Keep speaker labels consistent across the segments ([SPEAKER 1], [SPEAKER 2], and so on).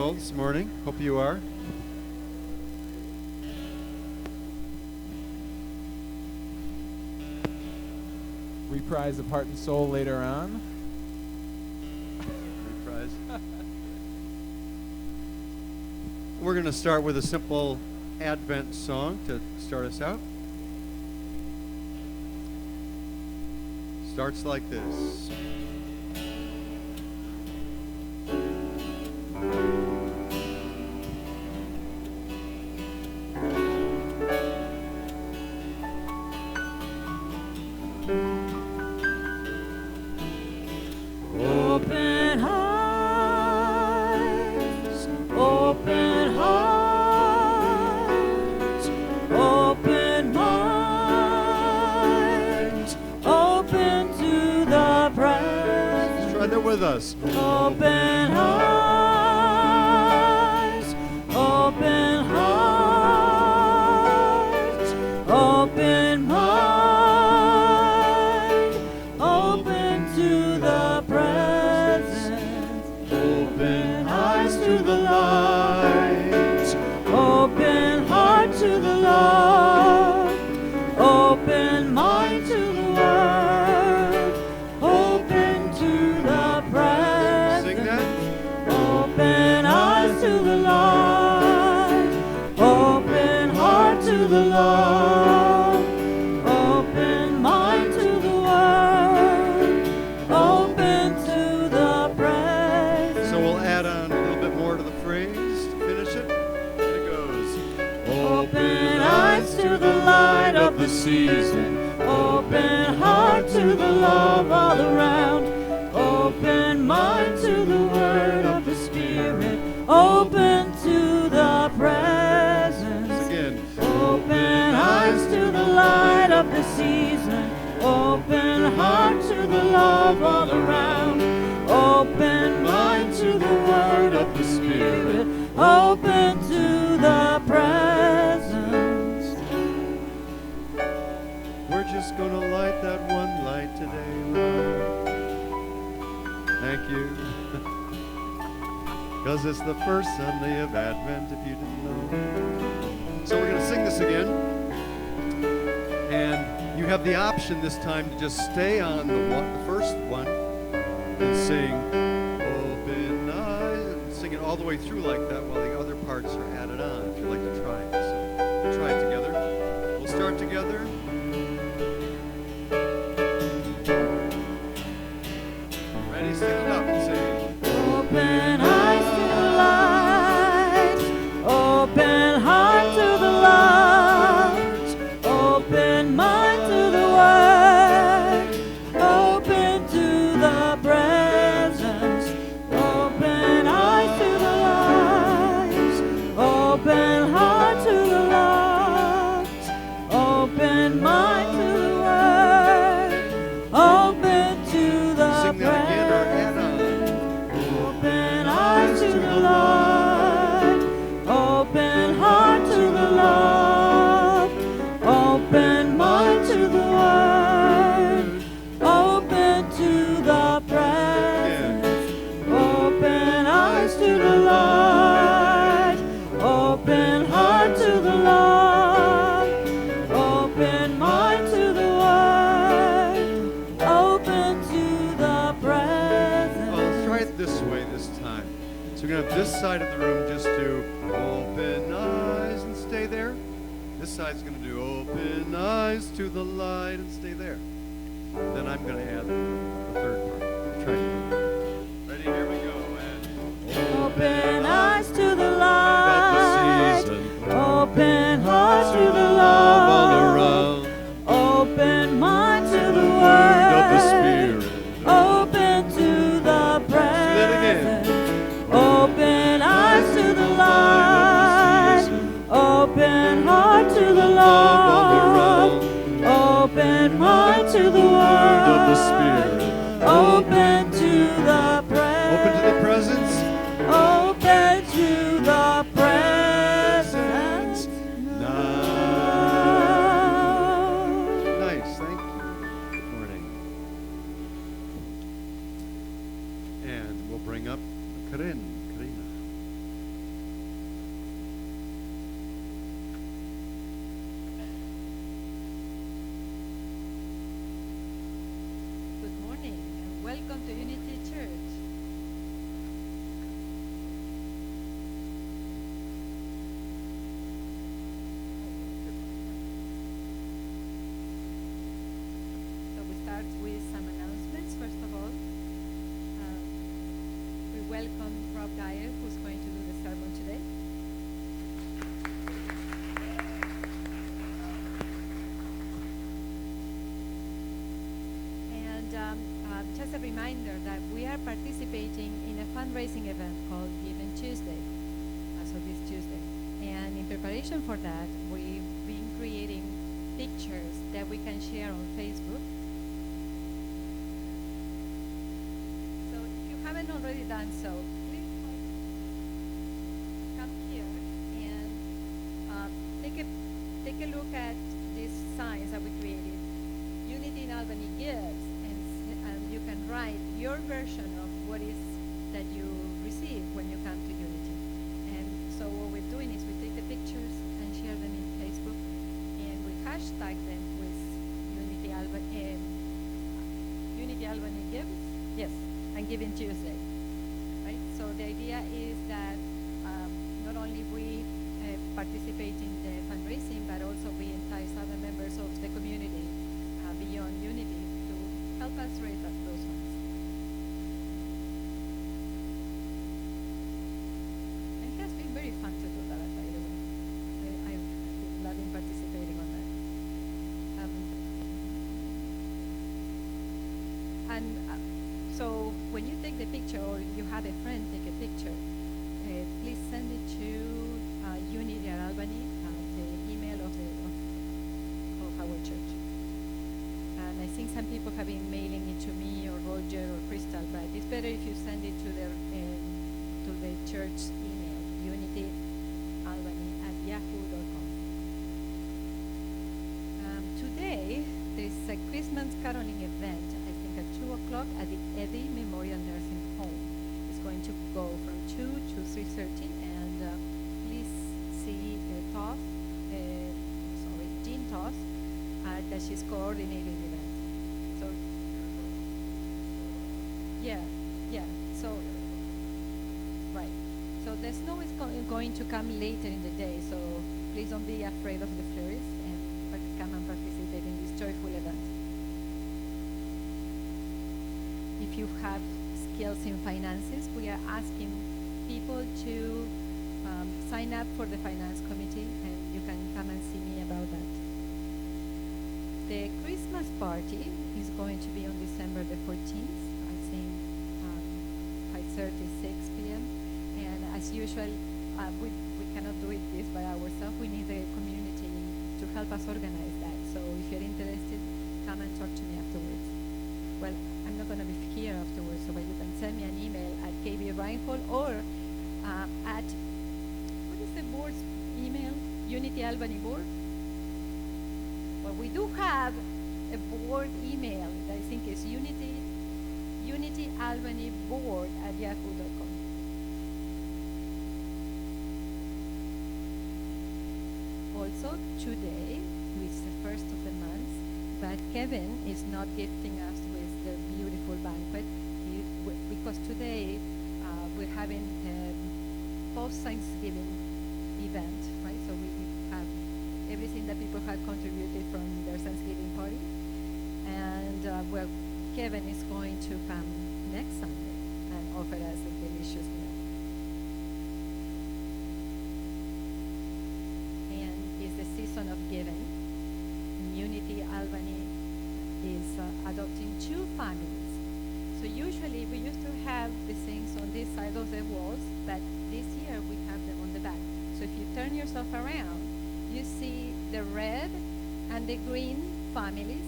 [SPEAKER 1] This morning. Hope you are.
[SPEAKER 2] Reprise of Heart and Soul later on.
[SPEAKER 1] Reprise. We're going to start with a simple Advent song to start us out. Starts like this. With us.
[SPEAKER 3] Open eyes, open hearts, open mind, open to the presence, open eyes to the light, open heart to the love, open mind to the word, open to the presence.
[SPEAKER 1] Sing that.
[SPEAKER 3] Open eyes to the light, open heart to the love, open mind to the word, open to the presence.
[SPEAKER 1] So we'll add on a little bit more to the phrase to finish it. And it goes.
[SPEAKER 3] Open eyes to the light of the season, open heart to the love all around, open mind to the word of the Spirit, open to the presence.
[SPEAKER 1] Again.
[SPEAKER 3] Open eyes to the light of the season, open heart to the love all around, open mind to the word of the Spirit, open to the presence.
[SPEAKER 1] We're just going to light that one light today, Lord. Thank you. Because it's the first Sunday of Advent, if you didn't know. So we're going to sing this again. And you have the option this time to just stay on the first one and sing Open Eyes, and sing it all the way through like that while the other parts are added on, if you'd like to try it. So we'll try it together. We'll start together. Ready, sing it up and say,
[SPEAKER 3] Open eyes to the light, open heart to the light, open mind to the word, open to the presence, open eyes to the light, open heart to the light, open mind to the word, open to the
[SPEAKER 1] sing that again or add on.
[SPEAKER 3] Open eyes to the light, open heart to the love, open mind to the word, open to the presence, open eyes to the light, open heart to the love, open mind to the word, open to the presence.
[SPEAKER 1] Well, let's try it this way this time. So we're going to have this side of the room just do open eyes and stay there. This side's going to do open eyes to the light and stay there. Then I'm going to add the third part. Try it. Ready? Here we go. And
[SPEAKER 3] Open eyes to the
[SPEAKER 1] of the
[SPEAKER 3] light,
[SPEAKER 1] season.
[SPEAKER 3] open heart to the
[SPEAKER 1] All
[SPEAKER 3] love,
[SPEAKER 1] around.
[SPEAKER 3] open mind to the
[SPEAKER 1] Of the
[SPEAKER 3] word,
[SPEAKER 1] Spirit.
[SPEAKER 3] open to the
[SPEAKER 1] that again.
[SPEAKER 3] presence, open eyes to the light, open heart to the love, open mind to the
[SPEAKER 1] Of the
[SPEAKER 3] word,
[SPEAKER 1] Spirit.
[SPEAKER 3] open to
[SPEAKER 4] reminder that we are participating in a fundraising event called Giving Tuesday, so this Tuesday. And in preparation for that, we've been creating pictures that we can share on Facebook. So if you haven't already done so, please come here and take a look at these signs that we created. Unity in Albany gives, and you can write your version of what is that you receive when you come to Unity. And so what we're doing is we take the pictures and share them in Facebook, and we hashtag them with Unity Albany gives, yes, and Giving Tuesday, right? So the idea is that not only we participate in the fundraising, but also we entice other members of the community beyond Unity to help us raise up those funds. And it has been very fun to do that, by the way. I've been loving participating on that. So when you take the picture, or you have a friend take a picture, please send it to Unity at Albany, the email of our church. And I think some people have been mailing it to me or Roger or Crystal, but it's better if you send it to the church email, unityalbany@yahoo.com. Today, there's a Christmas caroling event, I think at 2 o'clock at the Eddy Memorial Nursing Home. It's going to go from 2 to 3:30, and please see Jean Toss, that she's coordinating the event. So, so, right. So the snow is going to come later in the day, so please don't be afraid of the flurries, and come and participate in this joyful event. If you have skills in finances, we are asking people to sign up for the finance committee, and you can come and see me about that. The Christmas party is going to be on December the 14th, I think 5:30, 6 p.m. And as usual, we cannot do this by ourselves. We need the community to help us organize that. So if you're interested, come and talk to me afterwards. Well, I'm not going to be here afterwards, but you can send me an email at KB Reinhold or at, what is the board's email? Unity Albany Board? Well, we do have a board email that I think is unityalbanyboard@yahoo.com. Also today, which is the first of the month, but Kevin is not gifting us with the beautiful banquet because today we're having a post-Thanksgiving event, right? So we have everything that people have contributed from their Thanksgiving party. And Kevin is going to come next Sunday and offer us a delicious meal. And it's the season of giving. Unity Albany is adopting 2 families. So usually we used to have the things on this side of the walls, but this year we have them on the back. So if you turn yourself around, you see the red and the green families,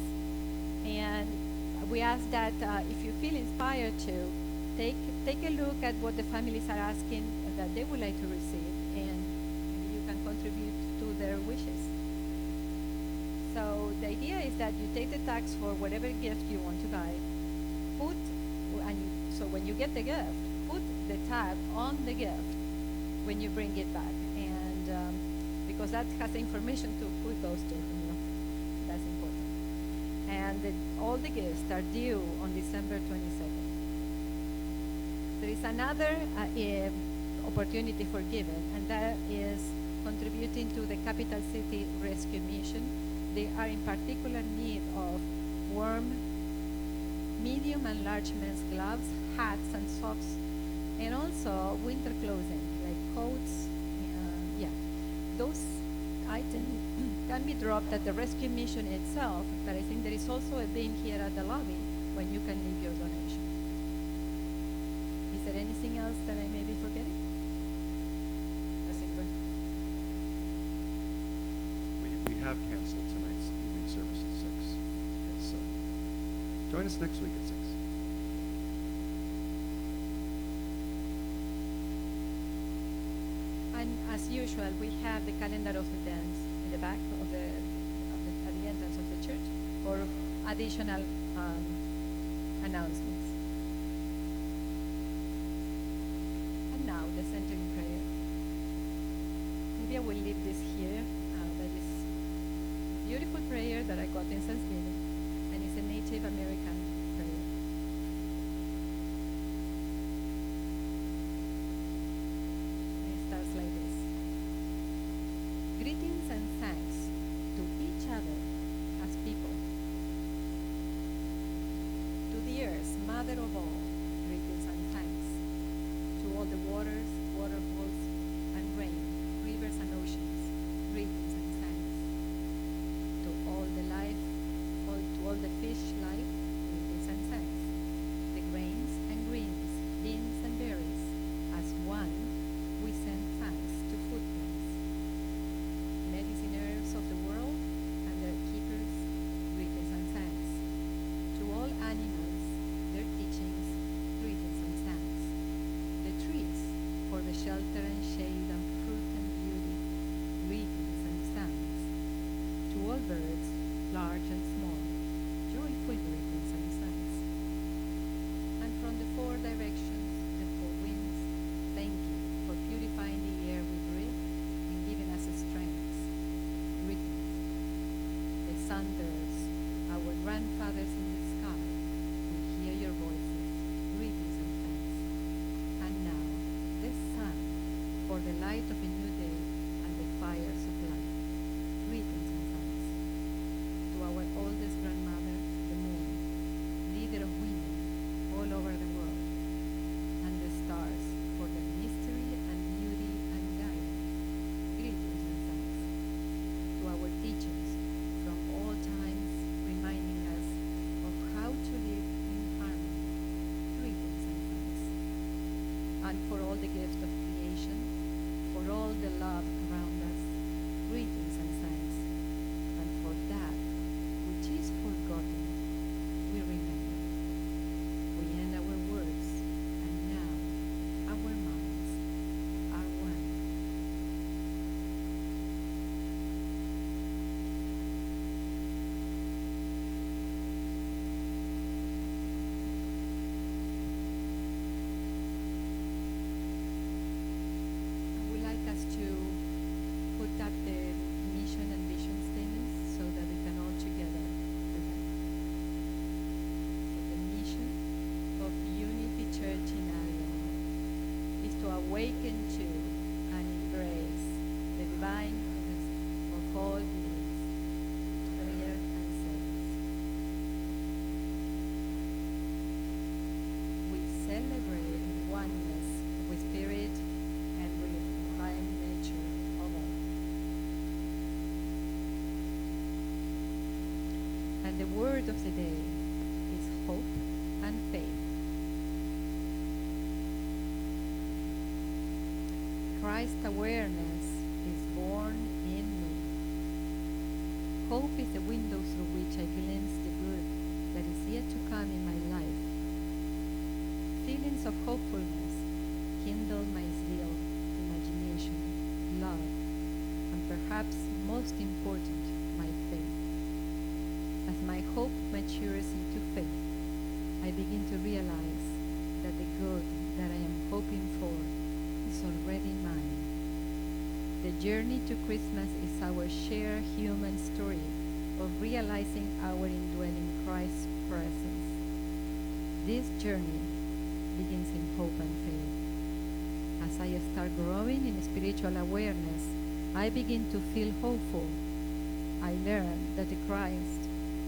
[SPEAKER 4] and we ask that if you feel inspired to take a look at what the families are asking that they would like to receive, and maybe you can contribute to their wishes. So the idea is that you take the tax for whatever gift you want to buy, so when you get the gift, put the tag on the gift when you bring it back, and because that has information to who it goes to. That's important. And all the gifts are due on December 22nd. There is another opportunity for giving, and that is contributing to the Capital City Rescue Mission. They are in particular need of warm, medium and large men's gloves, hats and socks, and also winter clothing like coats. Those items can be dropped at the rescue mission itself, but I think there is also a bin here at the lobby when you can leave your donation. Is there anything else that I may be forgetting? Nothing good.
[SPEAKER 1] We have canceled tonight's evening service at 6. Yes, so join us next week at 6.
[SPEAKER 4] And as usual, we have the calendar of the dance in the back of at the entrance of the church for additional announcements. And now the centering prayer. Maybe I will leave this here. That is a beautiful prayer that I got in Thanksgiving, and it's a Native American prayer. And it starts like this. Greetings and thanks to each other as people. To the earth, mother of all, greetings and thanks. To all the waters, waterfalls, and rain, rivers and oceans, greetings and thanks. To all the life, to all the fish life, greetings and thanks. The grains and greens, beans and berries, as one, we send thanks to footprints. Mediciners of the world and their keepers, greetings and thanks. To all animals, their teachings, greetings and thanks. The trees, for the shelter and shade and fruit and beauty, greetings and thanks. To all birds, large and small, joyful greetings and thanks. And from the four directions, the four winds, thank you for purifying the air we breathe and giving us strength. Greetings. The thunders, our grandfathers in the sky, we hear your voices, greetings and thanks. And now, the sun, for the light of a new day and the fires of life, greetings and thanks. To our oldest grandmother, the moon, leader of women all over the world, and the stars, for their mystery and beauty and guidance, greetings and thanks. To our teachers from all times, reminding us of how to live in harmony, greetings and thanks. And for all the gift of creation, for all the love around us, greetings and thanks. And for that which is forgotten, we remember. We end our words, and now our minds are one. I would like us to put up the mission and vision statements so that we can all together do that. So the mission of Unity Church in Albany is to awaken to and embrace the divine of all beings, prayer and service. We celebrate oneness with spirit and with divine nature of all. And the word of the day is hope and faith. Christ awareness is born in me. Hope is the window through which I glimpse the good that is yet to come in my life. Feelings of hopefulness kindle my zeal, imagination, love, and perhaps most important, my faith. As my hope matures into faith, I begin to realize that the good that I am hoping for is already mine. The journey to Christmas is our shared human story of realizing our indwelling Christ's presence. This journey begins in hope and faith. As I start growing in spiritual awareness, I begin to feel hopeful. I learn that the Christ,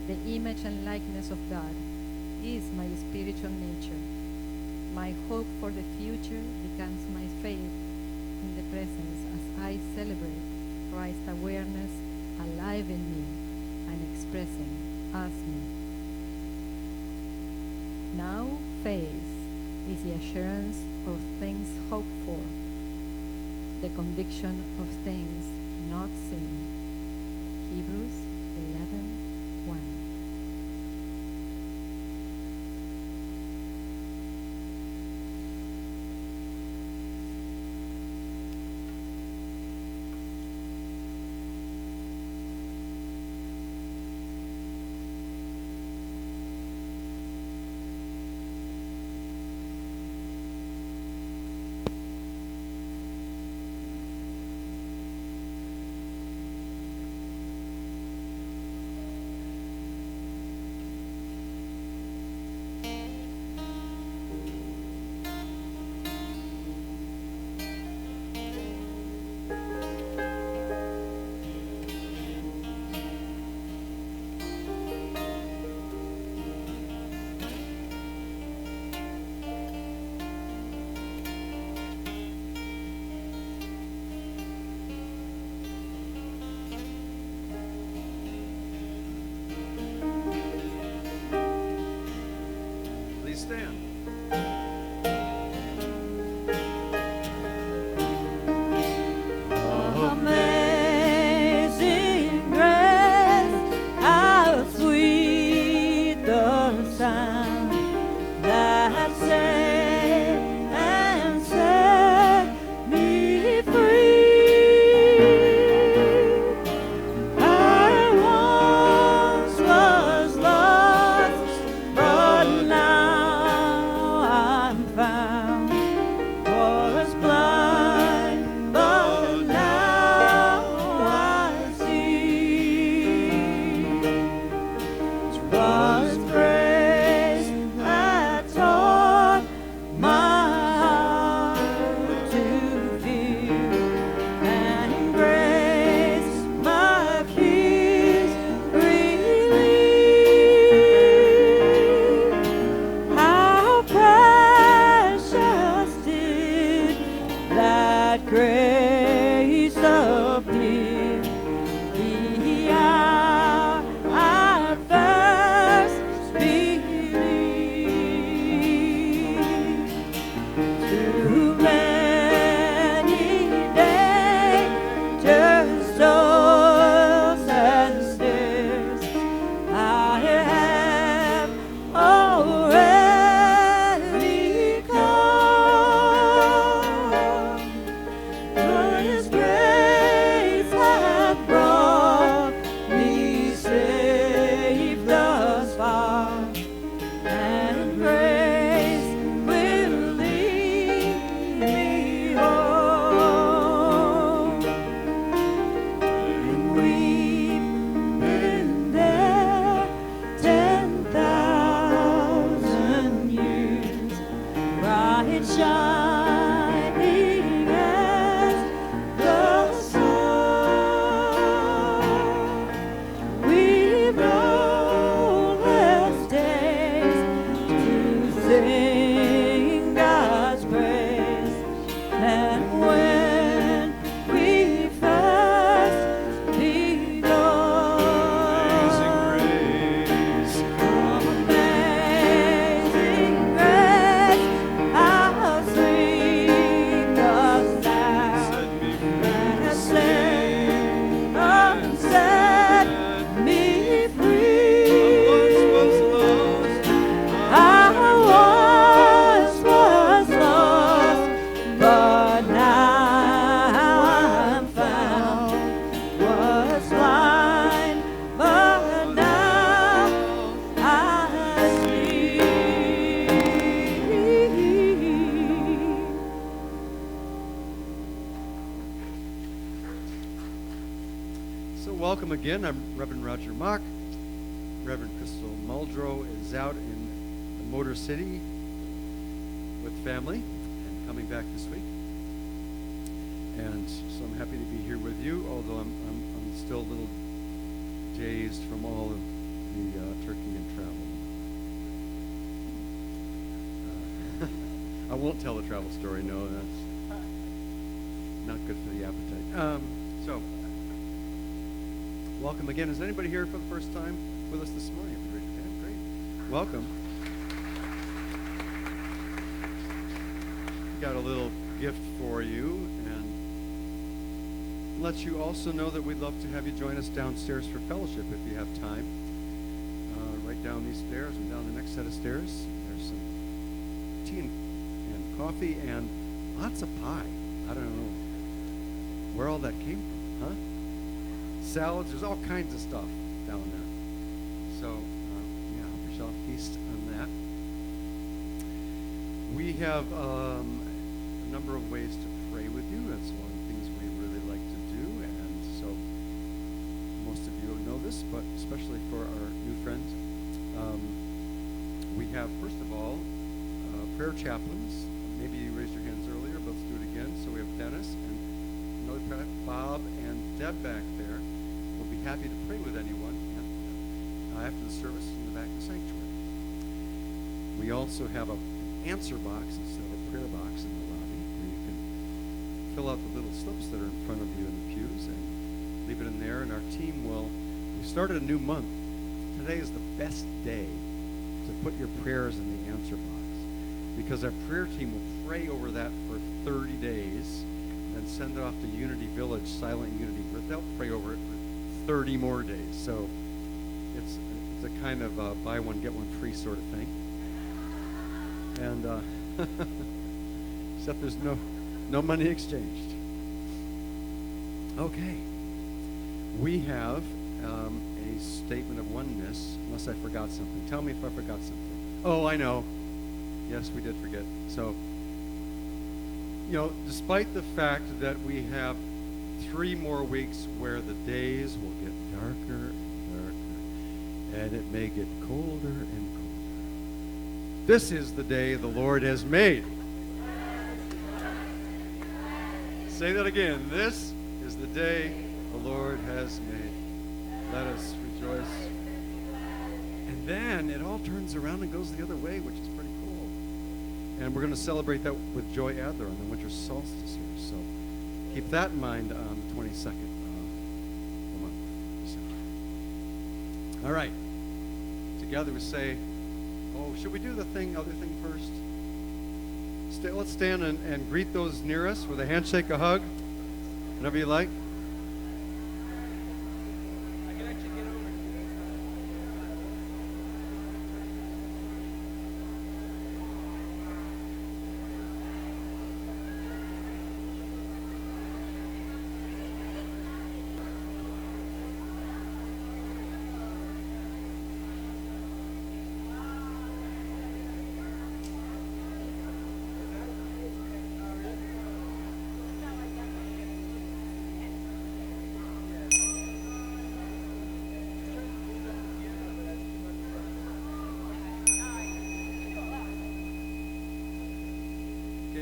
[SPEAKER 4] the image and likeness of God, is my spiritual nature. My hope for the future becomes my faith in the presence as I celebrate Christ awareness alive in me and expressing as me. Now faith is the assurance of things hoped for, the conviction of things not seen. Hebrews 11:1.
[SPEAKER 1] Please stand.
[SPEAKER 3] Amazing grace, how sweet the sound that saved and set me free. I once was lost, but now I'm found. Was blind, but now I see. 'Twas grace that taught my heart to feel, and grace my fears relieved. How precious did that grace appear the hour I first believed. Too many dangers, toils, and snares I have already come, but His grace hath brought me safe thus far, and grace will lead me home. And we've been there 10,000 years, bright shining as the sun. We've rolled days to sing God's praise, and when we first
[SPEAKER 1] Amazing
[SPEAKER 3] begun,
[SPEAKER 1] grace.
[SPEAKER 3] amazing grace, how sweet the sound
[SPEAKER 1] Set me
[SPEAKER 3] that
[SPEAKER 1] free.
[SPEAKER 3] saved and set me free.
[SPEAKER 1] I once was lost,
[SPEAKER 3] But now I'm found. Was blind, but now I see.
[SPEAKER 1] So welcome again. I'm Reverend Roger Mock. Reverend Crystal Muldrow is out in the Motor City with family and coming back this week. And so I'm happy to be here with you, although I'm still a little dazed from all of the turkey and travel. I won't tell the travel story. No, that's not good for the appetite. So, welcome again. Is anybody here for the first time with us this morning? If you raise your hand, great. Welcome. got a little gift for you and let you also know that we'd love to have you join us downstairs for fellowship if you have time. Right down these stairs and down the next set of stairs. There's some tea and coffee and lots of pie. I don't know where all that came from, huh? Salads, there's all kinds of stuff down there. So, help yourself feast on that. We have a number of ways to pray with you. That's one of the things we really like to do. And so, most of you know this, but especially for our new friends, we have, first of all, prayer chaplains. Maybe you raised your hands earlier, but let's do it again. So we have Dennis and another Bob and Deb back there. We'll be happy to pray with anyone after the service in the back of the sanctuary. We also have an answer box instead of a prayer box in the lobby where you can fill out the little slips that are in front of you in the pews and leave it in there. And our team we started a new month. Today is the best day to put your prayers in the answer box because our prayer team will pray over that for 30 days and then send it off to Unity Village, Silent Unity, where they'll pray over it for 30 more days. So it's a kind of buy one, get one free sort of thing. And except there's no money exchanged. Okay. We have a statement of oneness, unless I forgot something. Tell me if I forgot something. Oh, I know. Yes, we did forget. So, despite the fact that we have 3 more weeks where the days will get darker and darker, and it may get colder and colder, this is the day the Lord has made. Say that again. This is the day the Lord has made. Let us rejoice. And then it all turns around and goes the other way, which is pretty cool. And we're going to celebrate that with Joy Adler on the winter solstice here. So keep that in mind on the 22nd of the month. All right. Together we say, should we do the other thing first? Let's stand and greet those near us with a handshake, a hug, whatever you like.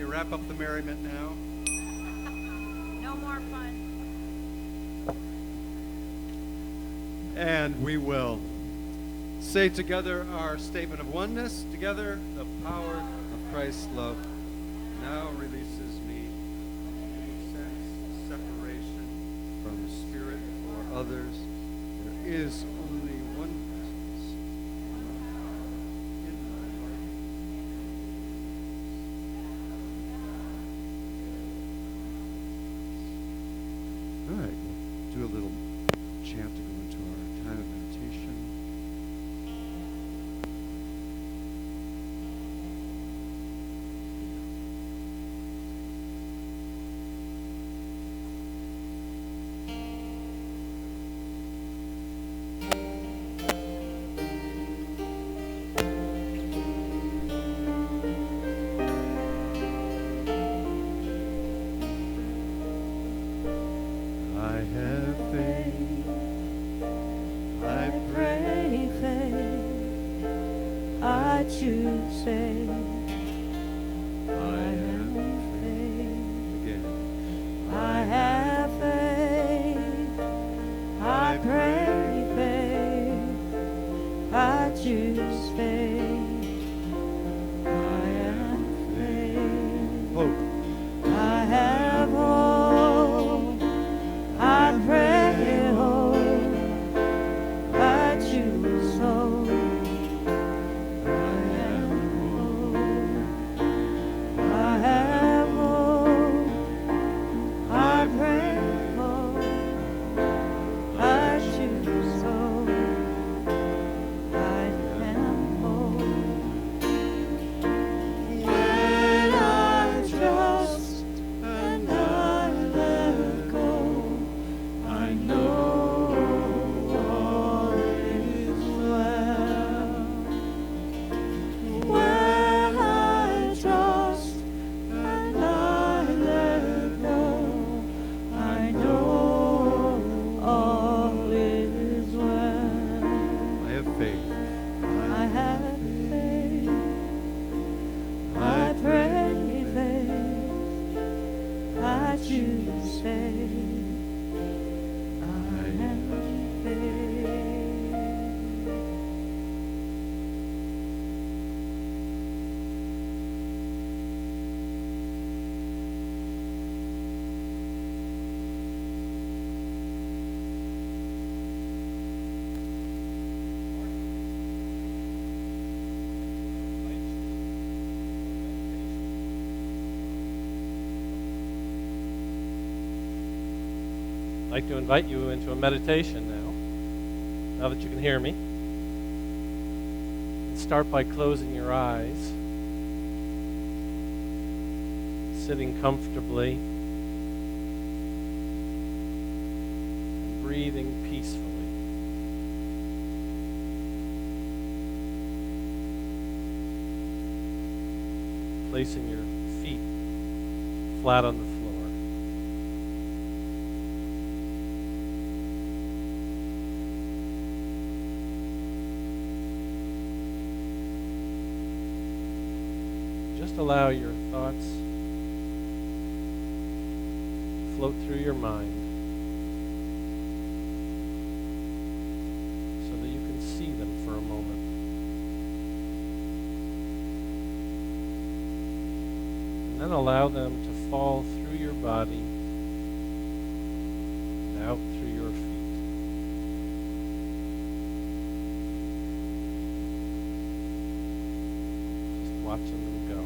[SPEAKER 1] Wrap up the merriment now.
[SPEAKER 3] No more fun.
[SPEAKER 1] And we will say together our statement of oneness. Together, the power of Christ's love now releases me from sense separation from the Spirit or others. There is only one presence in my life. All right, we'll do a little chant to go into our time of meditation.
[SPEAKER 3] Choose faith. I have faith.
[SPEAKER 1] Again.
[SPEAKER 3] I have faith. I pray faith. I choose faith. I have faith.
[SPEAKER 1] Hope.
[SPEAKER 3] I have hope. I pray hope. I choose hope. I faith. I have faith.
[SPEAKER 5] I'd like to invite you into a meditation now that you can hear me. And start by closing your eyes, sitting comfortably, and breathing peacefully. Placing your feet flat on the floor. Just allow your thoughts to float through your mind so that you can see them for a moment. And then allow them to fall through your body and out through your feet. Just watching them go.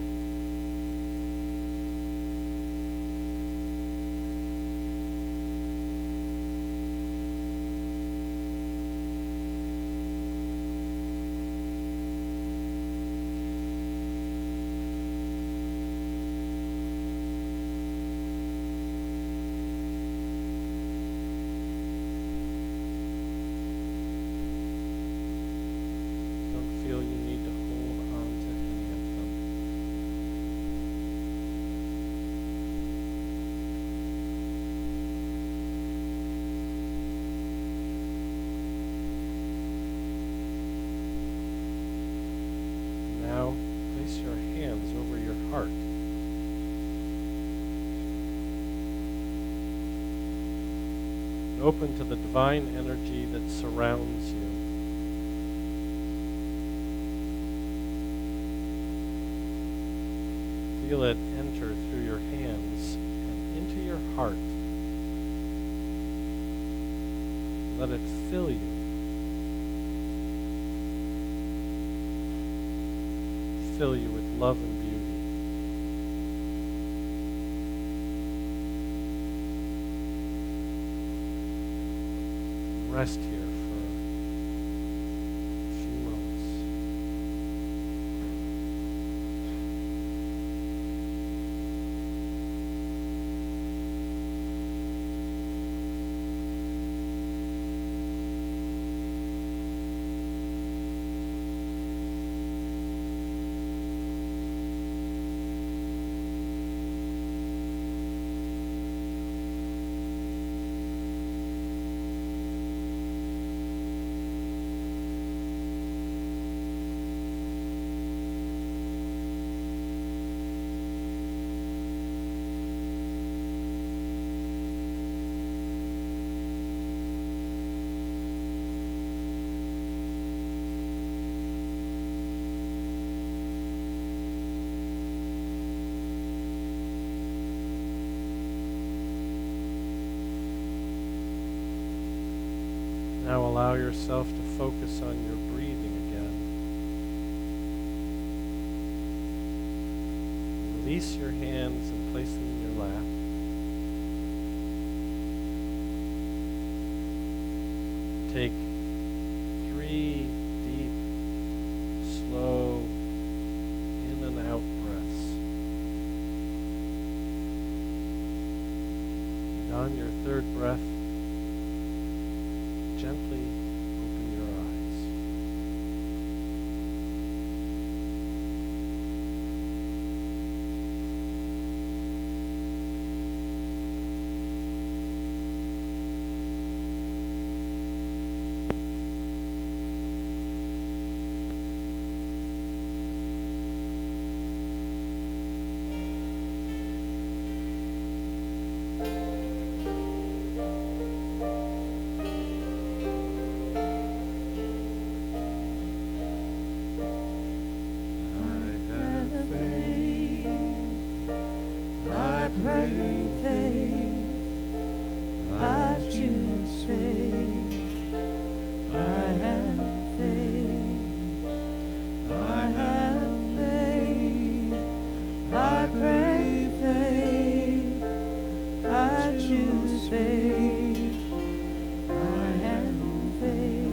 [SPEAKER 5] Feel you need to hold on to any of them. Now place your hands over your heart. And open to the divine energy that surrounds you. Feel it enter through your hands and into your heart. Let it fill you. Fill you with love and beauty. Rest here for a few moments. Now allow yourself to focus on your breathing again. Release your hands and place them in your lap. Take 3 deep, slow, in and out breaths. And on your third breath, gently open your eyes.
[SPEAKER 3] faith. I have faith.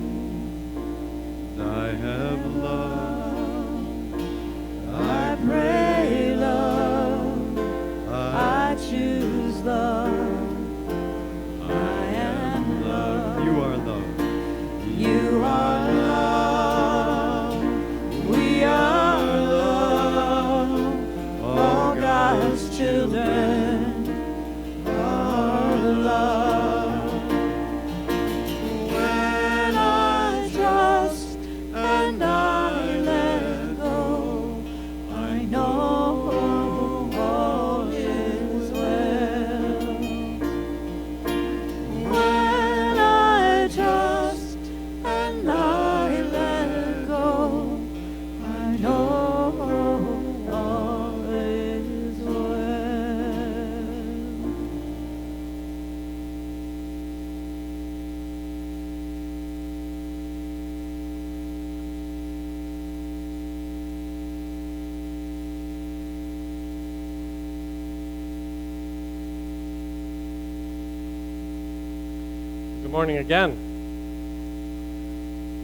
[SPEAKER 1] I have love.
[SPEAKER 3] I pray love. I choose love. I am love.
[SPEAKER 1] You are love.
[SPEAKER 3] You are love. We are love. All God's children are love. When I trust and I let go, I know all is well. When I trust and I let go, I know all is well.
[SPEAKER 5] Good morning again.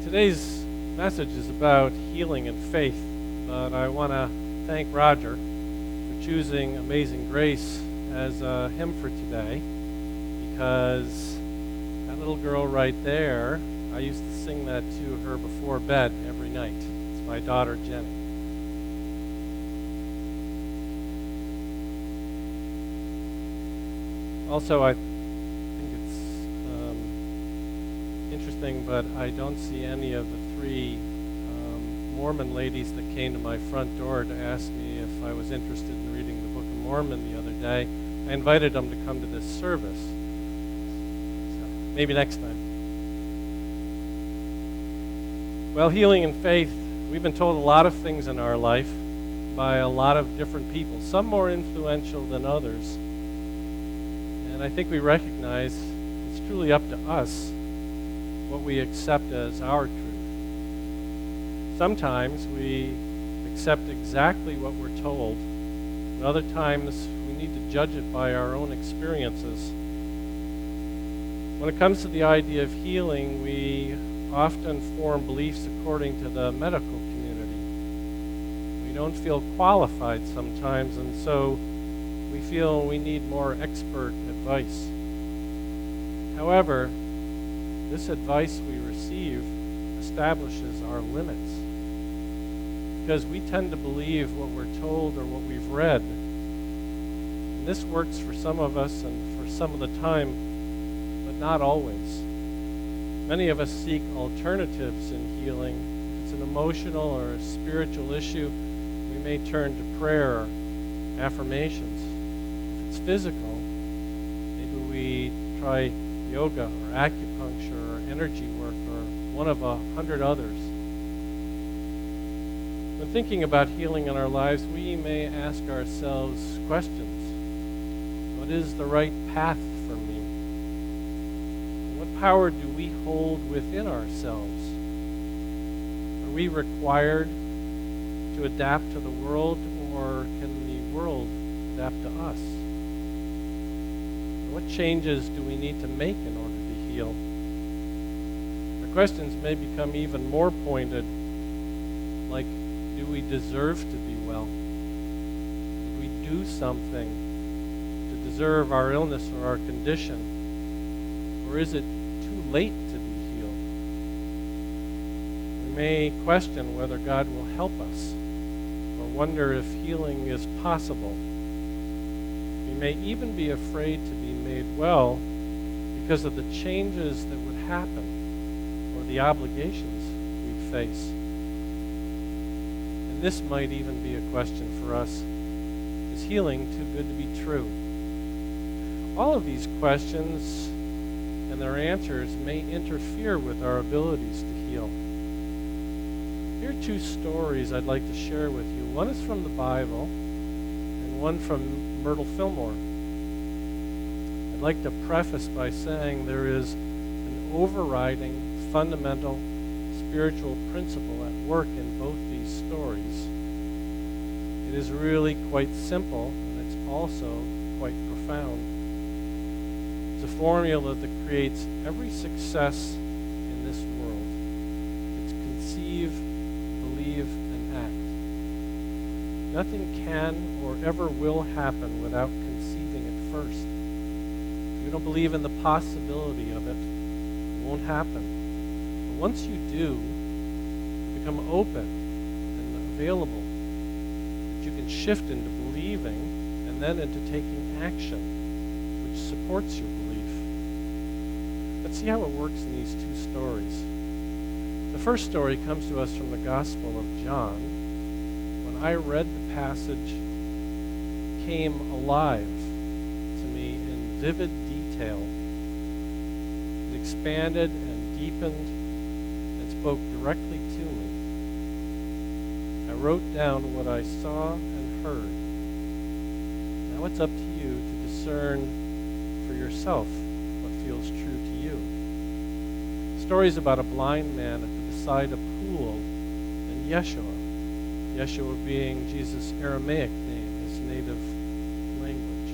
[SPEAKER 5] Today's message is about healing and faith, but I want to thank Roger for choosing Amazing Grace as a hymn for today, because that little girl right there, I used to sing that to her before bed every night. It's my daughter, Jenny. Also, I think it's interesting, but I don't see any of the three Mormon ladies that came to my front door to ask me if I was interested in reading the Book of Mormon the other day. I invited them to come to this service. So maybe next time. Well, healing and faith, we've been told a lot of things in our life by a lot of different people, some more influential than others. And I think we recognize it's truly up to us what we accept as our truth. Sometimes we accept exactly what we're told, and other times we need to judge it by our own experiences. When it comes to the idea of healing, we often form beliefs according to the medical community. We don't feel qualified sometimes, and so we feel we need more expert advice. However, this advice we receive establishes our limits, because we tend to believe what we're told or what we've read. And this works for some of us and for some of the time, but not always. Many of us seek alternatives in healing. If it's an emotional or a spiritual issue, we may turn to prayer or affirmations. If it's physical, maybe we try yoga or acupuncture or energy work or one of 100 others. When thinking about healing in our lives, we may ask ourselves questions. What is the right path for me? What power do we hold within ourselves? Are we required to adapt to the world, or can the world adapt to us? What changes do we need to make in order to heal? Our questions may become even more pointed, like, do we deserve to be well? Did we do something to deserve our illness or our condition? Or is it too late to be healed? We may question whether God will help us, or wonder if healing is possible. We may even be afraid to be made well because of the changes that would happen or the obligations we'd face. And this might even be a question for us. Is healing too good to be true? All of these questions and their answers may interfere with our abilities to heal. Here are two stories I'd like to share with you. One is from the Bible and one from Myrtle Fillmore. I'd like to preface by saying there is an overriding, fundamental, spiritual principle at work in both these stories. It is really quite simple, and it's also quite profound. It's a formula that creates every success in this world. It's conceive, believe, and act. Nothing can or ever will happen without conceiving it first. If you don't believe in the possibility of it, it won't happen. But once you do, you become open and available. That you can shift into believing and then into taking action, which supports your belief. Let's see how it works in these two stories. The first story comes to us from the Gospel of John. When I read the passage, it came alive to me in vivid detail. It expanded and deepened and spoke directly to me. I wrote down what I saw and heard. Now it's up to you to discern for yourself what feels true to you. The story is about a blind man beside a pool and Yeshua. Yeshua being Jesus' Aramaic name, his native language.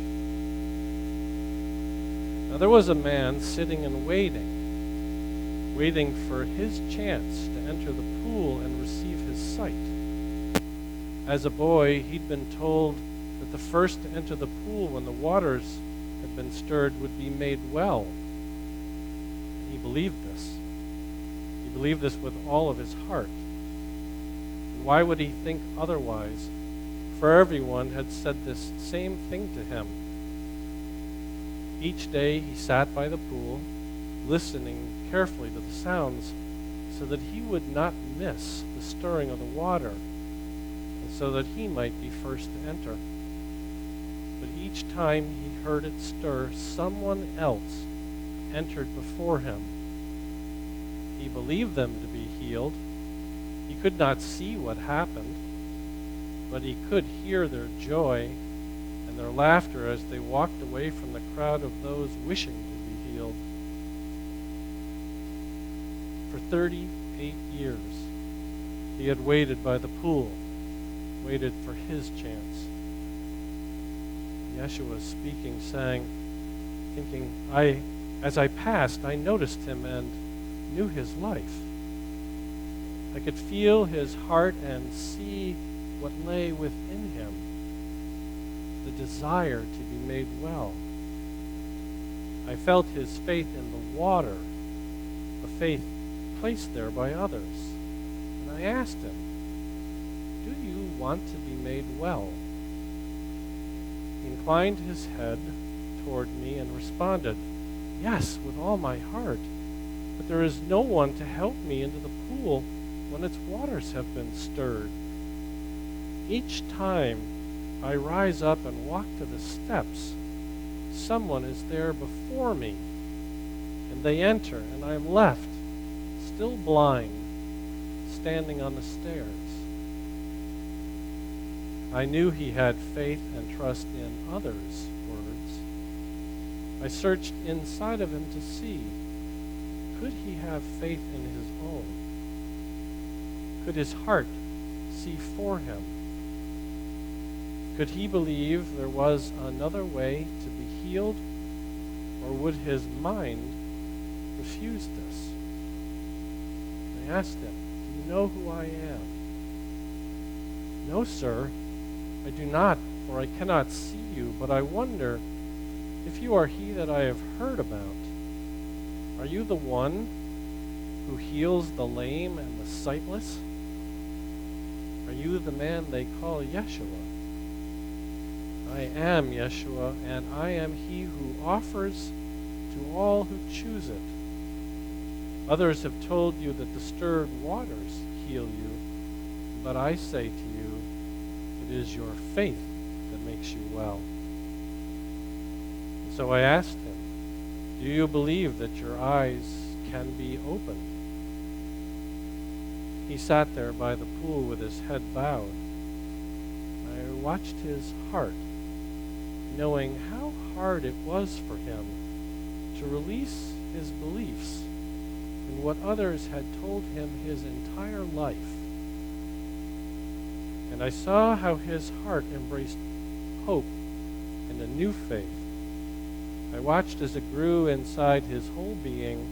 [SPEAKER 5] Now there was a man sitting and waiting for his chance to enter the pool and receive his sight. As a boy, he'd been told that the first to enter the pool when the waters had been stirred would be made well. And he believed this. He believed this with all of his heart. And why would he think otherwise? For everyone had said this same thing to him. Each day he sat by the pool, listening carefully to the sounds so that he would not miss the stirring of the water, and so that he might be first to enter. But each time he heard it stir, someone else entered before him. He believed them to be healed. He could not see what happened, but he could hear their joy and their laughter as they walked away from the crowd of those wishing to be healed. For 38 years, he had waited by the pool, waited for his chance. Yeshua speaking, saying, thinking, as I passed, I noticed him and knew his life. I could feel his heart and see what lay within him, the desire to be made well. I felt his faith in the water, a faith placed there by others. And I asked him, do you want to be made well? He inclined his head toward me and responded, yes, with all my heart, but there is no one to help me into the pool when its waters have been stirred. Each time I rise up and walk to the steps, someone is there before me, and they enter, and I am left, still blind, standing on the stairs. I knew he had faith and trust in others' words. I searched inside of him to see, could he have faith in his own? Could his heart see for him? Could he believe there was another way to be healed, or would his mind refuse this? I asked him, do you know who I am? No, sir, I do not, for I cannot see you, but I wonder if you are he that I have heard about. Are you the one who heals the lame and the sightless? Are you the man they call Yeshua? I am Yeshua, and I am he who offers to all who choose it. Others have told you that the stirred waters heal you, but I say to you, it is your faith that makes you well. So I asked him, do you believe that your eyes can be opened? He sat there by the pool with his head bowed. I watched his heart, knowing how hard it was for him to release his beliefs in what others had told him his entire life. And I saw how his heart embraced hope and a new faith. I watched as it grew inside his whole being,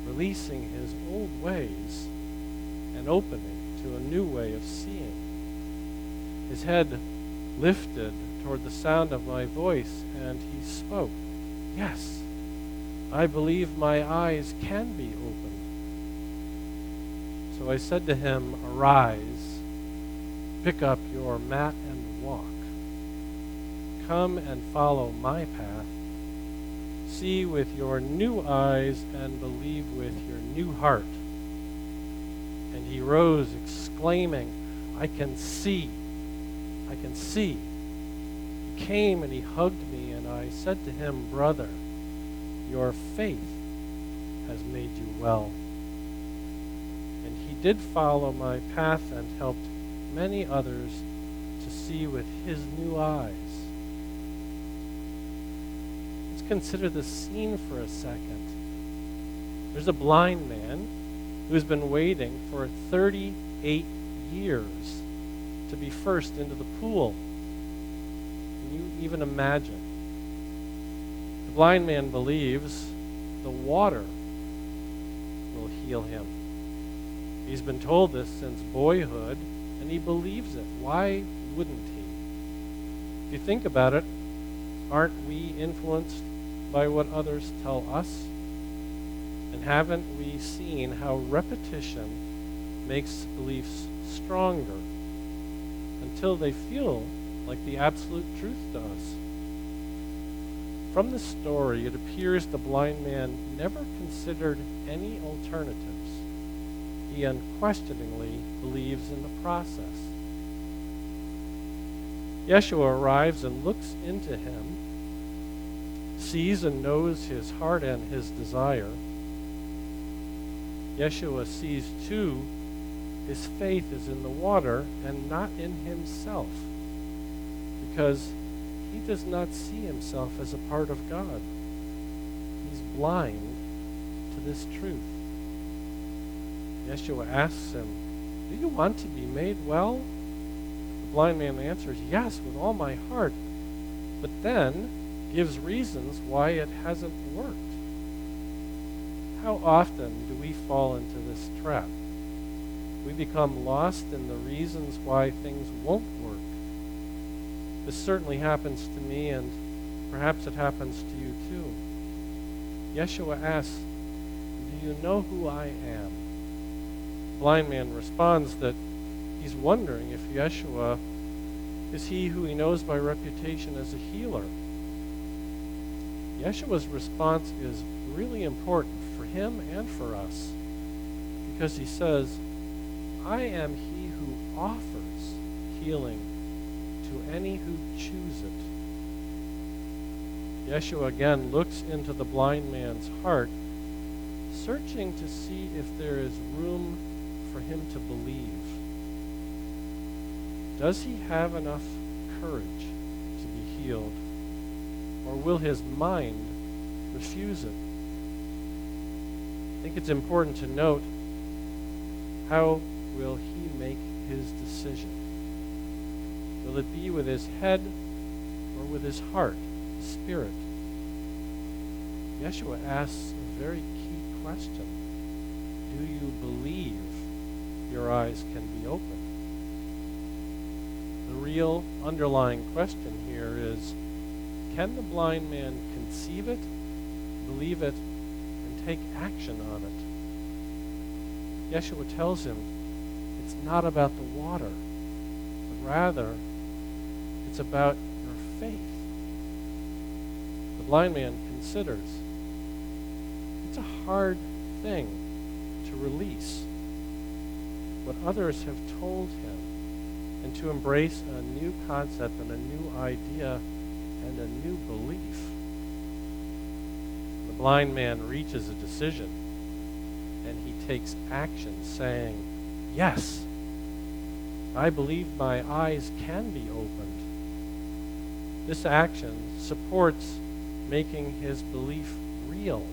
[SPEAKER 5] releasing his old ways and opening to a new way of seeing. His head lifted toward the sound of my voice, and he spoke. Yes, I believe my eyes can be opened. So I said to him, arise, pick up your mat and walk. Come and follow my path. See with your new eyes and believe with your new heart. And he rose, exclaiming, I can see. I can see. He came and he hugged me, and I said to him, brother, your faith has made you well. And he did follow my path and helped many others to see with his new eyes. Let's consider the scene for a second. There's a blind man who's been waiting for 38 years to be first into the pool. Can you even imagine? The blind man believes the water will heal him. He's been told this since boyhood, and he believes it. Why wouldn't he? If you think about it, aren't we influenced by what others tell us? And haven't we seen how repetition makes beliefs stronger until they feel like the absolute truth to us? From this story, it appears the blind man never considered any alternatives. He unquestioningly believes in the process. Yeshua arrives and looks into him, sees and knows his heart and his desire. Yeshua sees, too, his faith is in the water and not in himself, because he does not see himself as a part of God. He's blind to this truth. Yeshua asks him, do you want to be made well? The blind man answers, yes, with all my heart, but then gives reasons why it hasn't worked. How often do we fall into this trap? We become lost in the reasons why things won't work. This certainly happens to me, and perhaps it happens to you too. Yeshua asks, do you know who I am? The blind man responds that he's wondering if Yeshua is he who he knows by reputation as a healer. Yeshua's response is really important for him and for us, because he says, I am he who offers healing to any who choose it. Yeshua again looks into the blind man's heart, searching to see if there is room for him to believe. Does he have enough courage to be healed, or will his mind refuse it? I think it's important to note, how will he make his decision? Will it be with his head or with his heart, his spirit? Yeshua asks a very key question. Do you believe your eyes can be opened? The real underlying question here is, can the blind man conceive it, believe it, and take action on it? Yeshua tells him it's not about the water, but rather it's about your faith. The blind man considers it's a hard thing to release what others have told him and to embrace a new concept and a new idea and a new belief. The blind man reaches a decision, and he takes action, saying, yes, I believe my eyes can be opened. This action supports making his belief real.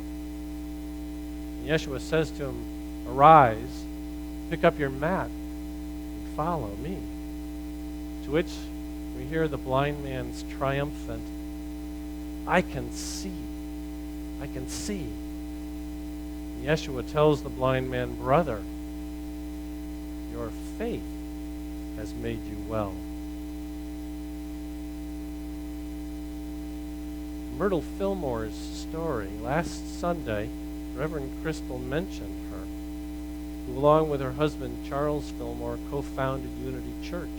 [SPEAKER 5] And Yeshua says to him, arise, pick up your mat, and follow me. To which we hear the blind man's triumphant, I can see. I can see. And Yeshua tells the blind man, brother, your faith has made you well. Myrtle Fillmore's story. Last Sunday, Reverend Crystal mentioned her, who along with her husband Charles Fillmore co-founded Unity Church.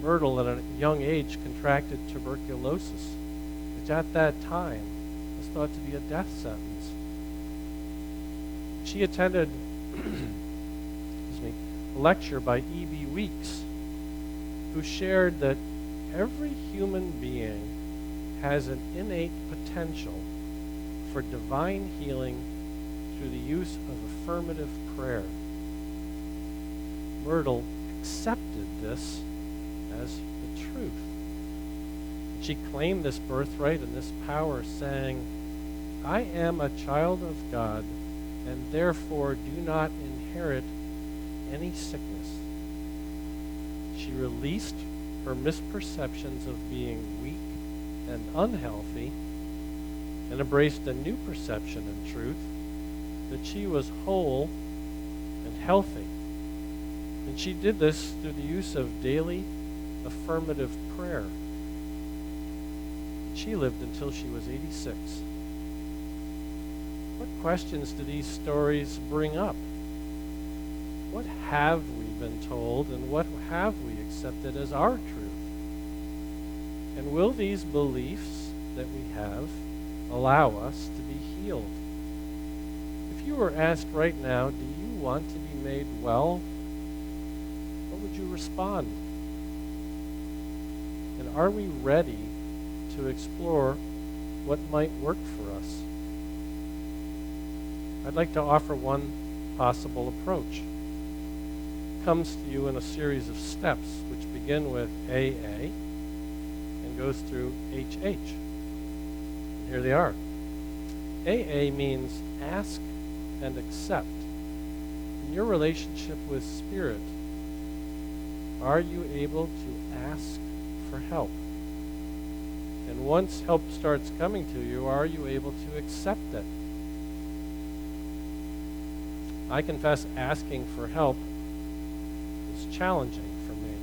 [SPEAKER 5] Myrtle at a young age contracted tuberculosis, which at that time was thought to be a death sentence. She attended a lecture by E.B. Weeks, who shared that every human being has an innate potential for divine healing through the use of affirmative prayer. Myrtle accepted this as the truth. She claimed this birthright and this power, saying, I am a child of God, and therefore do not inherit any sickness. She released her misperceptions of being weak and unhealthy and embraced a new perception and truth that she was whole and healthy. And she did this through the use of daily affirmative prayer. She lived until she was 86. What questions do these stories bring up? What have we been told, and what have we accepted as our truth? And will these beliefs that we have allow us to be healed? If you were asked right now, do you want to be made well? What would you respond? And are we ready to explore what might work for us? I'd like to offer one possible approach. It comes to you in a series of steps which begin with AA and goes through HH. And here they are. AA means ask and accept. In your relationship with Spirit, are you able to ask for help? And once help starts coming to you, are you able to accept it? I confess asking for help is challenging for me.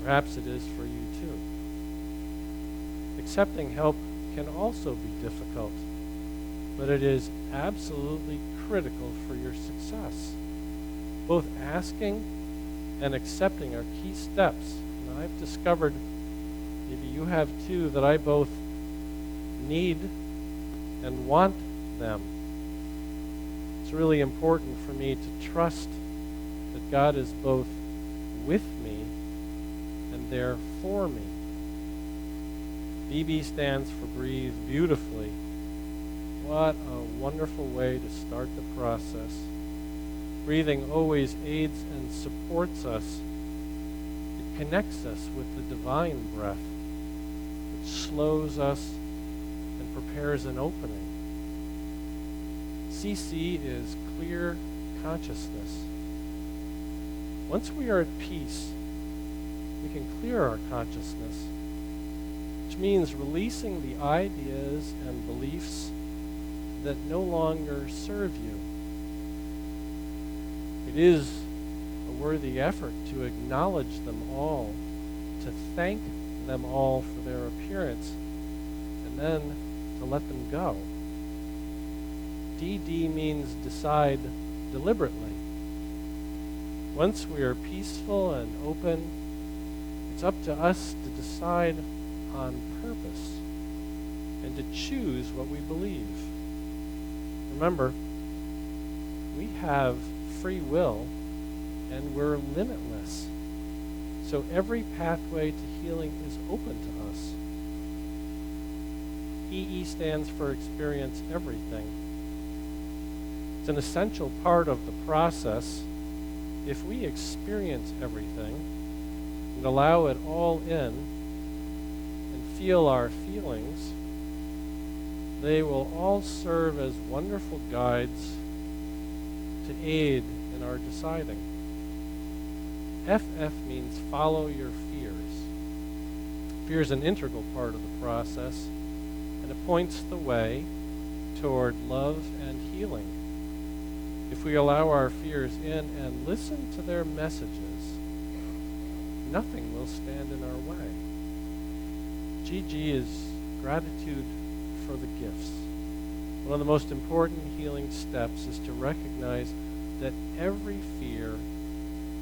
[SPEAKER 5] Perhaps it is for you too. Accepting help can also be difficult, but it is absolutely critical for your success. Both asking and accepting are key steps. And I've discovered, maybe you have too, that I both need and want them. It's really important for me to trust that God is both with me and there for me. BB stands for Breathe Beautifully. What a wonderful way to start the process. Breathing always aids and supports us. It connects us with the divine breath. It slows us and prepares an opening. CC is clear consciousness. Once we are at peace, we can clear our consciousness, which means releasing the ideas and beliefs that no longer serve you. It is a worthy effort to acknowledge them all, to thank them all for their appearance, and then to let them go. DD means decide deliberately. Once we are peaceful and open, it's up to us to decide on purpose and to choose what we believe. Remember, we have free will and we're limitless. So every pathway to healing is open to us. EE stands for Experience Everything. It's an essential part of the process. If we experience everything and allow it all in and feel our feelings, they will all serve as wonderful guides to aid in our deciding. FF means follow your fears. Fear is an integral part of the process, and it points the way toward love and healing. If we allow our fears in and listen to their messages, nothing will stand in our way. GG is gratitude for the gifts. One of the most important healing steps is to recognize that every fear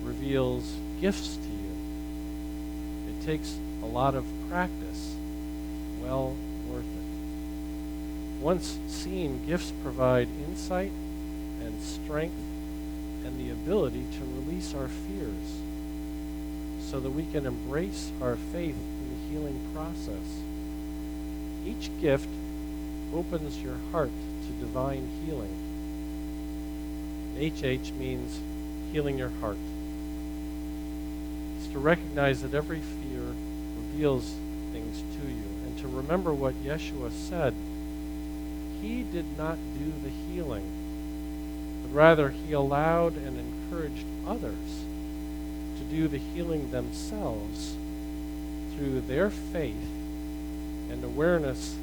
[SPEAKER 5] reveals gifts to you. It takes a lot of practice, well worth it. Once seen, gifts provide insight and strength and the ability to release our fears so that we can embrace our faith in the healing process. Each gift opens your heart to divine healing. And HH means healing your heart. It's to recognize that every fear reveals things to you, and to remember what Yeshua said. He did not do the healing, but rather he allowed and encouraged others to do the healing themselves through their faith and awareness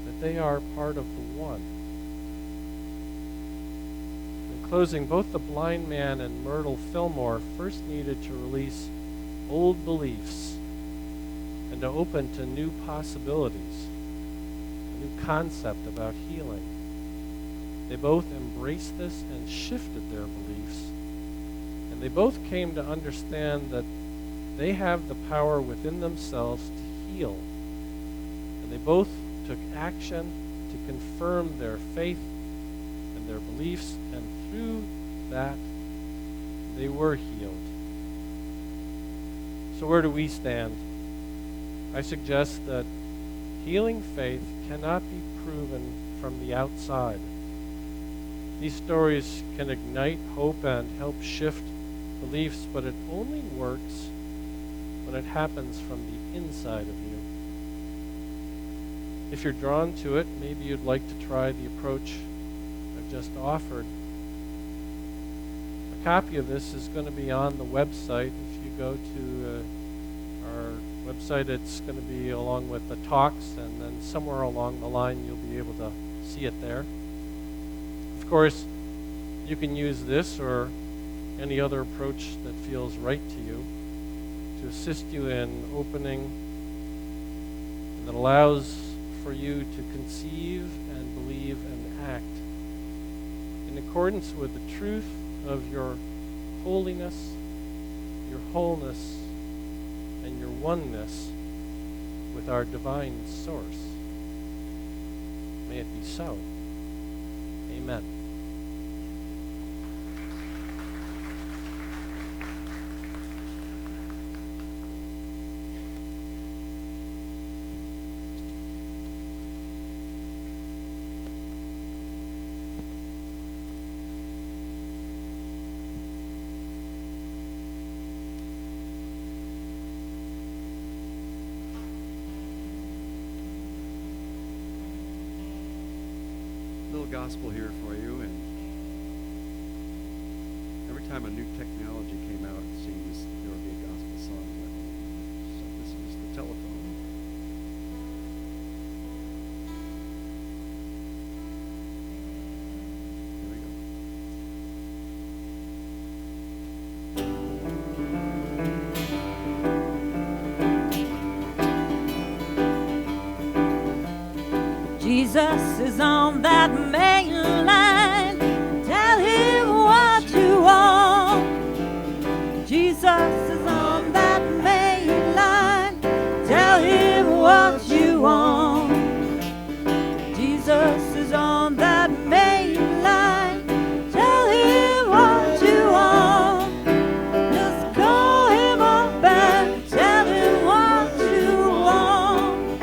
[SPEAKER 5] that they are part of the one. In closing, both the blind man and Myrtle Fillmore first needed to release old beliefs and to open to new possibilities, a new concept about healing. They both embraced this and shifted their beliefs, and they both came to understand that they have the power within themselves to heal. And they both took action to confirm their faith and their beliefs, and through that, they were healed. So where do we stand? I suggest that healing faith cannot be proven from the outside. These stories can ignite hope and help shift beliefs, but it only works when it happens from the inside of you. If you're drawn to it, maybe you'd like to try the approach I've just offered. A copy of this is going to be on the website. If you go to our website, it's going to be along with the talks, and then somewhere along the line you'll be able to see it there. Of course, you can use this or any other approach that feels right to you to assist you in opening, and that allows for you to conceive and believe and act in accordance with the truth of your holiness, your wholeness, and your oneness with our divine source. May it be so. Amen.
[SPEAKER 1] Little gospel here for you, and every time a new technology came out, it seems there would be a gospel song. So this is the telephone. Here we go.
[SPEAKER 3] Jesus is on that main line. Tell him what you want. Jesus is on that main line. Tell him what you want. Jesus is on that main line. Tell him what you want. Just call him up and tell him what you want.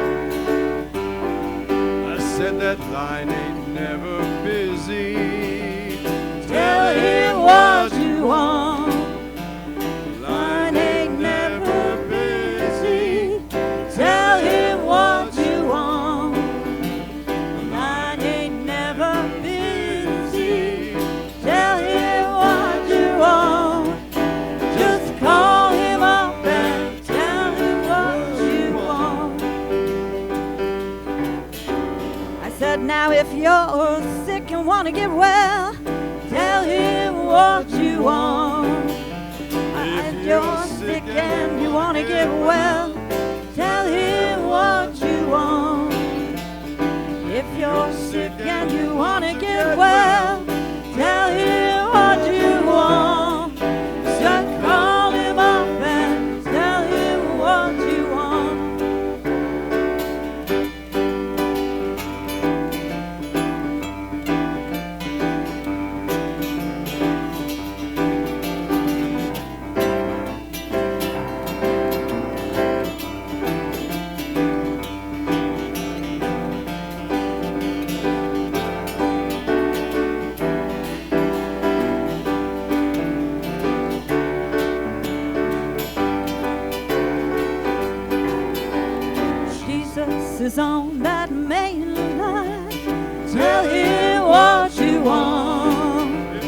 [SPEAKER 1] I said that line ain't never busy.
[SPEAKER 3] Tell him what you want. Line ain't never busy. Tell him what you want. Line ain't never busy. Tell him what you want. Just call him up and tell him what you want. said, now if you're sick and want to get well, tell him what you want. If you're sick and you want to get well, tell him what you want. If you're sick and you want to get well, tell him what you want. So call him up and tell him what you want. Jesus is on that main line. Tell him what you want.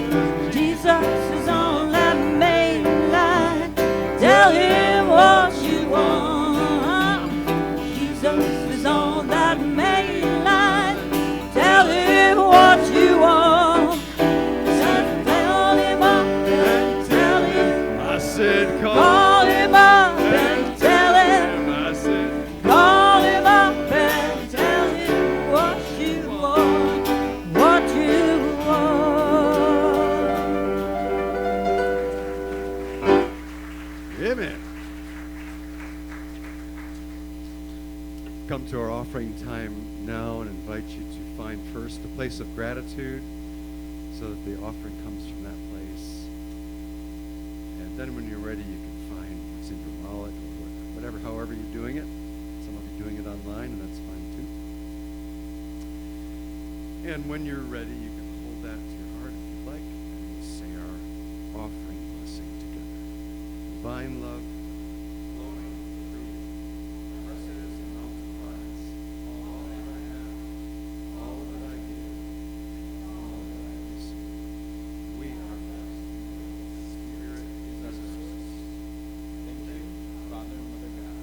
[SPEAKER 3] Jesus is on that main line. Tell him what you want. Jesus is on that main line. Tell him what you want. Just tell him up and tell him.
[SPEAKER 1] I said,
[SPEAKER 3] Call him up and tell him.
[SPEAKER 1] I said,
[SPEAKER 3] Call him up and tell him what you want, what you want.
[SPEAKER 1] amen. Come to our offering time now and invite you to find first a place of gratitude so that the offering comes from that place. And then when you're ready, you can find what's in your wallet or whatever, however you're doing it. Some of you doing it online, and that's fine too. And when you're ready, you can hold that to your heart if you'd like, and we'll say our offering blessing together. Divine love flowing through you, blesses and multiplies all that I have, all that I give, all that I receive. We are blessed. Spirit is us. Thank you, Father and Mother God.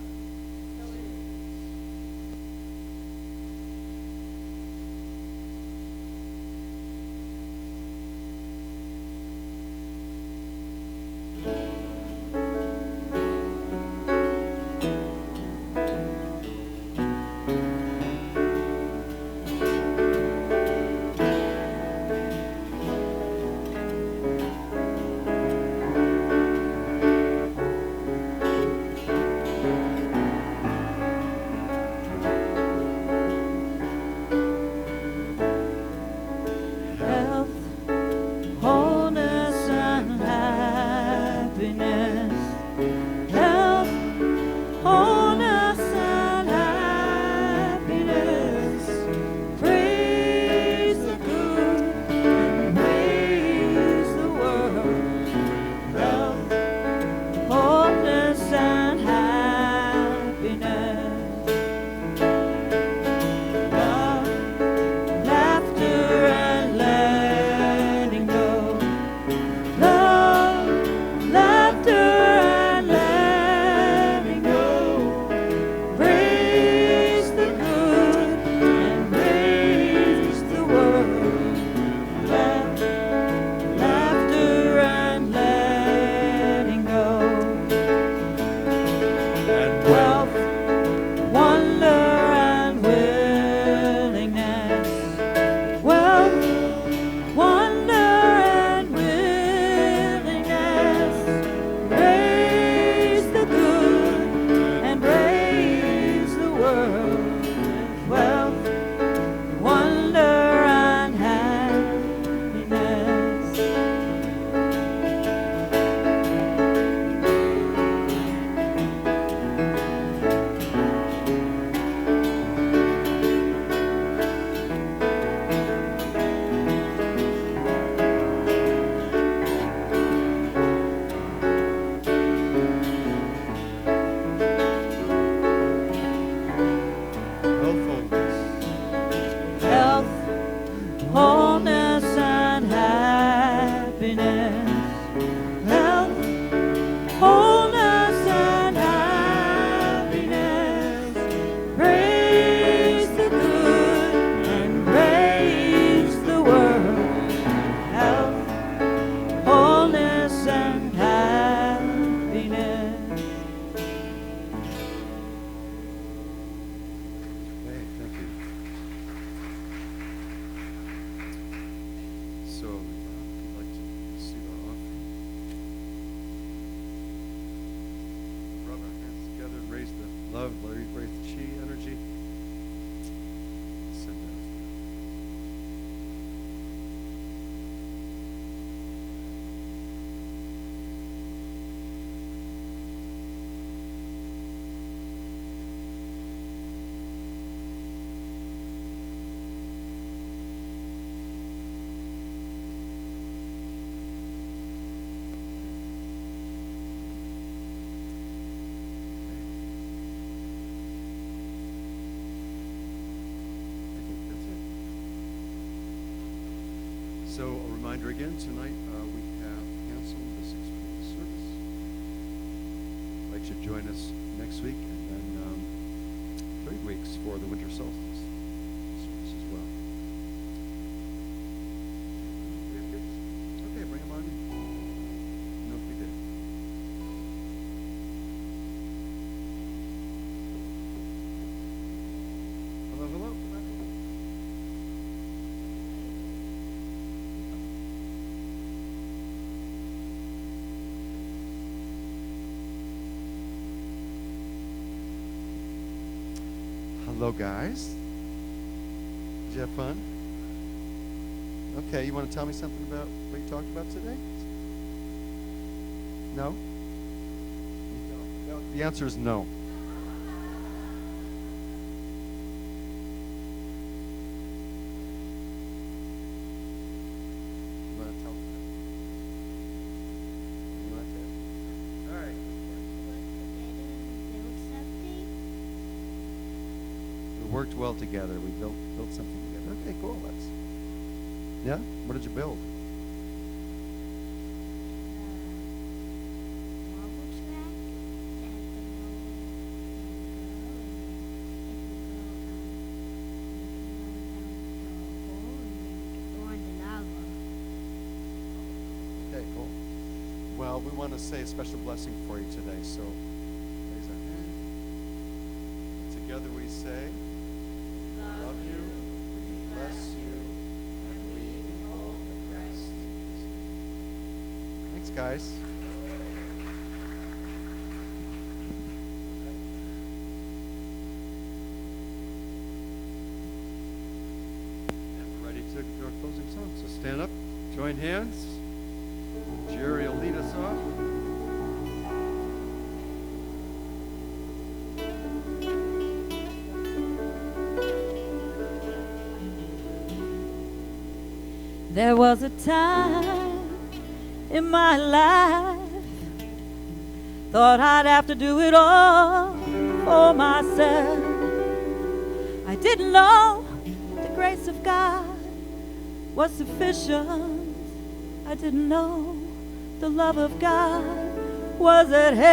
[SPEAKER 1] So, if you'd like to receive our offering, rub our hands together and raise the love, raise the chi energy. Send those. I think that's it. So a reminder again, tonight we have canceled the 6 p.m. service. I'd like you to join us next week and then 3 weeks for the winter solstice service as well. We have kids? Okay, bring them on. No, if we did. Hello, hello. Hello, guys. Did you have fun? Okay, you want to tell me something about what you talked about today? No? You don't. No. The answer is no. You want to tell me? You want to? All right. We worked well together. We built something together. Okay, cool. Yeah? What did you build? Okay, cool. Well, we want to say a special blessing for you today, so raise our hand. Together we say, love you, we bless you, and we behold the rest. Thanks, guys. And we're ready to do our closing song. So stand up, join hands. Jerry will lead us off.
[SPEAKER 3] There was a time in my life thought I'd have to do it all for myself. I didn't know the grace of God was sufficient. I didn't know the love of God was at hand.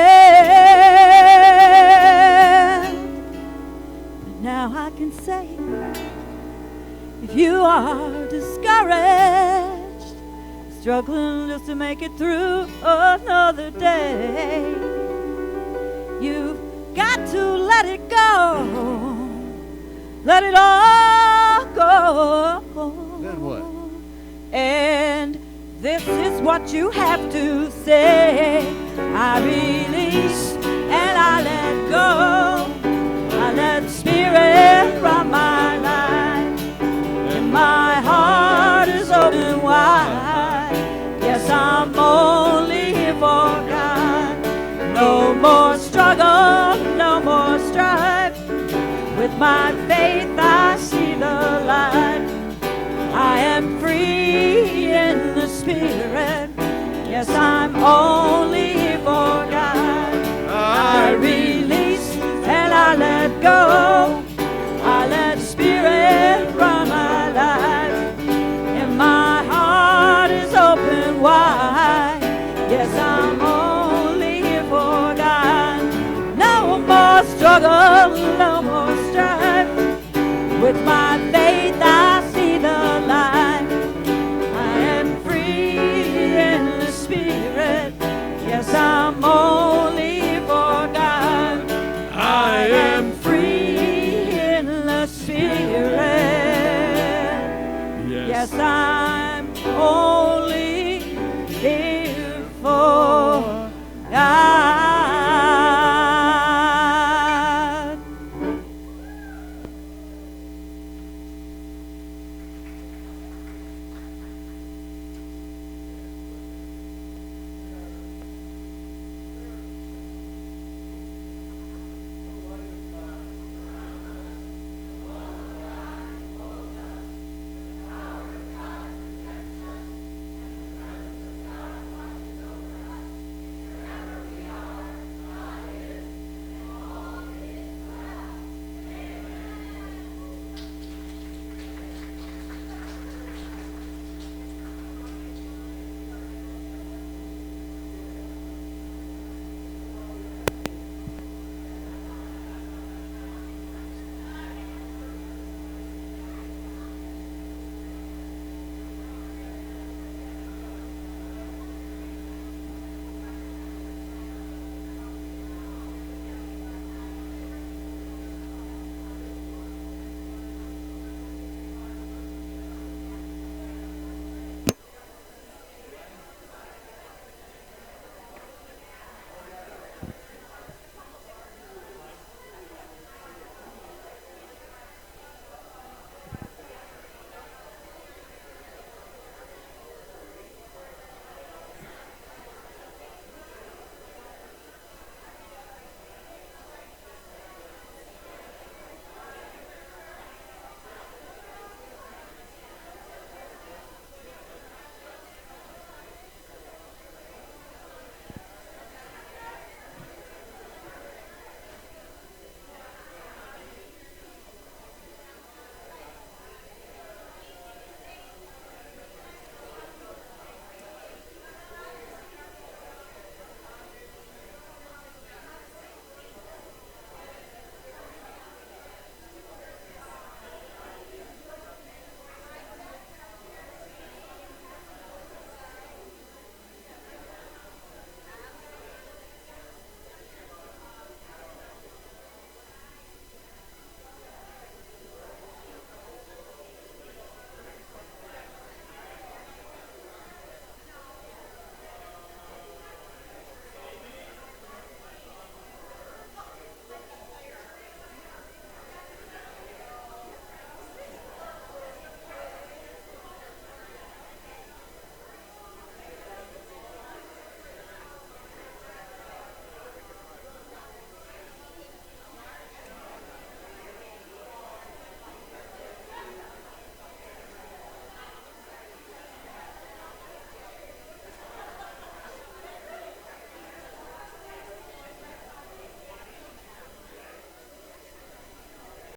[SPEAKER 3] But now I can say, if you are discouraged, struggling just to make it through another day, you've got to let it go. Let it all go.
[SPEAKER 1] Then what?
[SPEAKER 3] And this is what you have to say. I release and I let go. I let Spirit run my life. And my heart is open wide. Yes, I'm only here for God. No more struggle, no more strife. With my faith I see the light. I am free in the Spirit. Yes, I'm only here for God. I release and I let go. I let Spirit run my life. And my heart is open wide. Yes, I'm only here for God. No more struggle, no more strife. With my faith I see the light. I am free in the Spirit. Yes, I'm only here for God. I am free in the Spirit. Yes, I